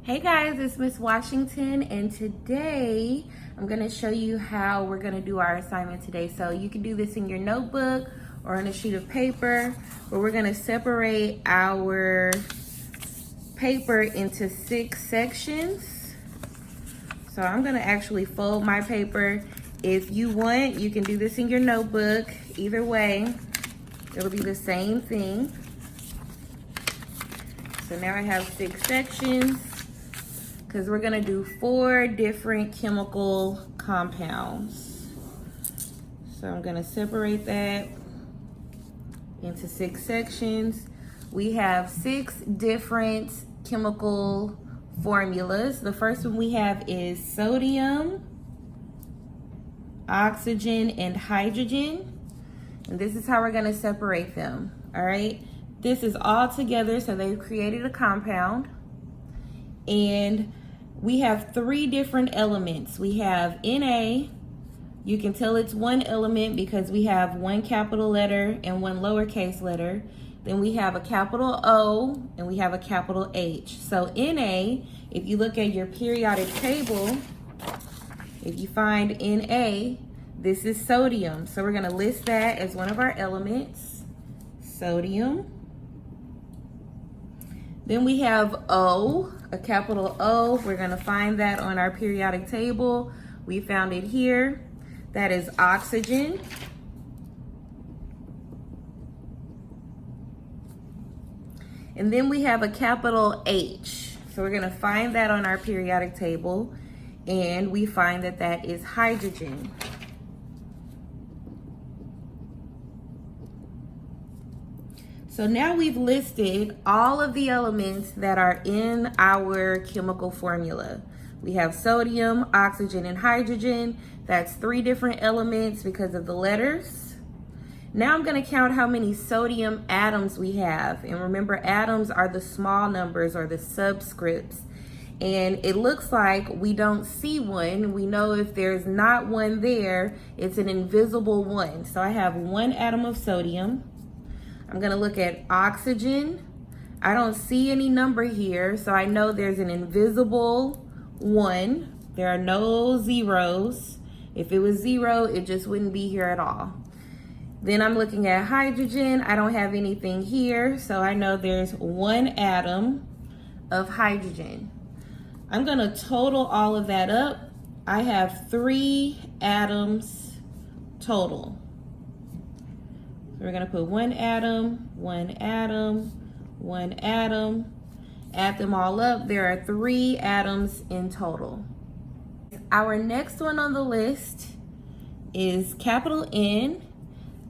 Hey guys, it's Miss Washington, and today I'm going to show you how we're going to do our assignment today. So you can do this in your notebook or on a sheet of paper, but we're going to separate our paper into 6 sections. So I'm going to actually fold my paper. If you want, you can do this in your notebook. Either way, it'll be the same thing. So now I have 6 sections, because we're gonna do 4 different chemical compounds. So I'm gonna separate that into 6 sections. We have 6 different chemical formulas. The first one we have is sodium, oxygen, and hydrogen. And this is how we're gonna separate them, all right? This is all together, so they've created a compound. And we have 3 different elements. We have Na. You can tell it's one element because we have 1 capital letter and 1 lowercase letter. Then we have a capital O and we have a capital H. So Na, if you look at your periodic table, if you find Na, this is sodium. So we're gonna list that as one of our elements, sodium. Then we have O, a capital O. We're gonna find that on our periodic table. We found it here. That is oxygen. And then we have a capital H. So we're gonna find that on our periodic table, and we find that that is hydrogen. So now we've listed all of the elements that are in our chemical formula. We have sodium, oxygen, and hydrogen. That's 3 different elements because of the letters. Now I'm going to count how many sodium atoms we have. And remember, atoms are the small numbers or the subscripts. And it looks like we don't see one. We know if there's not one there, it's an invisible one. So I have 1 atom of sodium. I'm gonna look at oxygen. I don't see any number here, so I know there's an invisible 1. There are no zeros. If it was 0, it just wouldn't be here at all. Then I'm looking at hydrogen. I don't have anything here, so I know there's 1 atom of hydrogen. I'm gonna total all of that up. I have 3 atoms total. We're gonna put 1 atom, 1 atom, 1 atom. Add them all up, there are 3 atoms in total. Our next one on the list is capital N.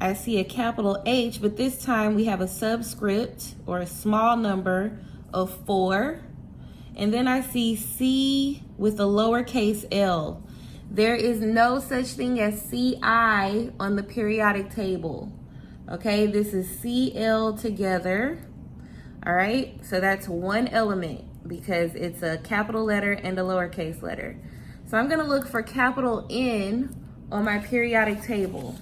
I see a capital H, but this time we have a subscript or a small number of 4. And then I see C with a lowercase l. There is no such thing as Ci on the periodic table. Okay, this is Cl together. All right, so that's 1 element because it's a capital letter and a lowercase letter. So I'm gonna look for capital N on my periodic table.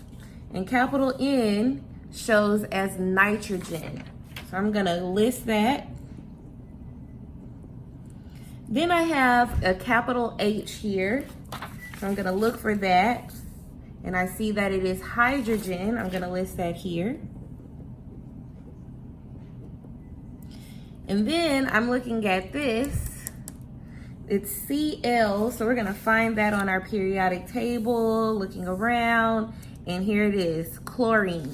And capital N shows as nitrogen. So I'm gonna list that. Then I have a capital H here. So I'm gonna look for that. And I see that it is hydrogen. I'm gonna list that here. And then I'm looking at this. It's Cl, so we're gonna find that on our periodic table, looking around, and here it is, chlorine.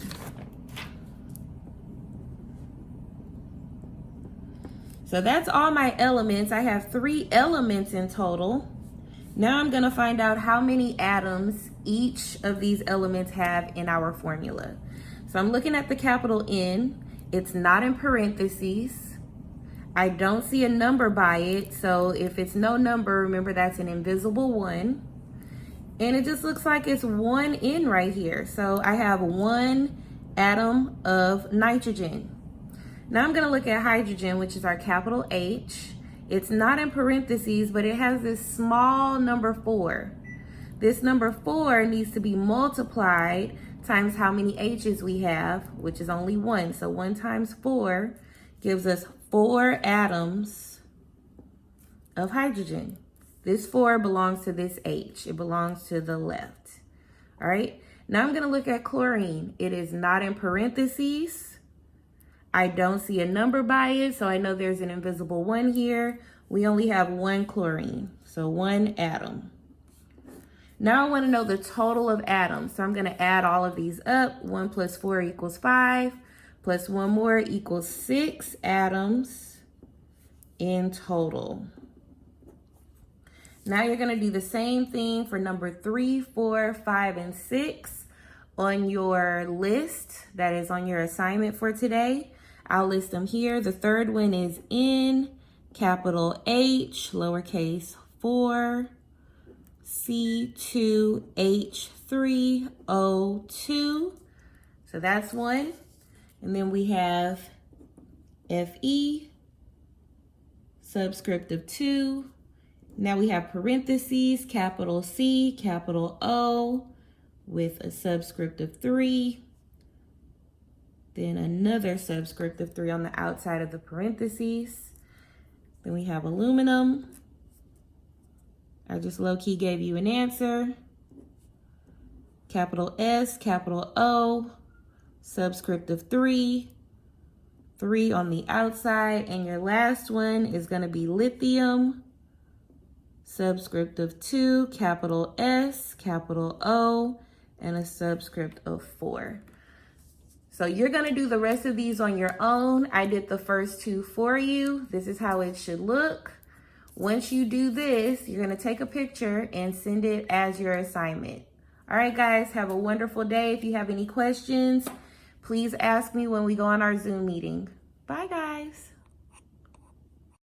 So that's all my elements. I have 3 elements in total. Now I'm gonna find out how many atoms each of these elements have in our formula. So I'm looking at the capital N. It's not in parentheses. I don't see a number by it. So if it's no number, remember that's an invisible 1. And it just looks like it's 1 N right here. So I have 1 atom of nitrogen. Now I'm gonna look at hydrogen, which is our capital H. It's not in parentheses, but it has this small number 4. This number 4 needs to be multiplied times how many H's we have, which is only 1. So 1 times 4 gives us 4 atoms of hydrogen. This 4 belongs to this H. It belongs to the left. All right. Now I'm going to look at chlorine. It is not in parentheses. I don't see a number by it, so I know there's an invisible 1 here. We only have 1 chlorine, so 1 atom. Now I want to know the total of atoms. So I'm going to add all of these up. 1 plus 4 equals 5, plus 1 more equals 6 atoms in total. Now you're going to do the same thing for number 3, 4, 5, and 6 on your list that is on your assignment for today. I'll list them here. The third one is N, capital H, lowercase 4, C2H3O2. So that's one. And then we have Fe, subscript of 2. Now we have parentheses, capital C, capital O, with a subscript of 3. Then another subscript of 3 on the outside of the parentheses. Then we have aluminum. I just low-key gave you an answer. Capital S, capital O, subscript of 3. 3 on the outside. And your last one is going to be lithium. Subscript of 2, capital S, capital O, and a subscript of 4. So you're going to do the rest of these on your own. I did the first 2 for you. This is how it should look. Once you do this, you're going to take a picture and send it as your assignment. All right, guys, have a wonderful day. If you have any questions, please ask me when we go on our Zoom meeting. Bye, guys.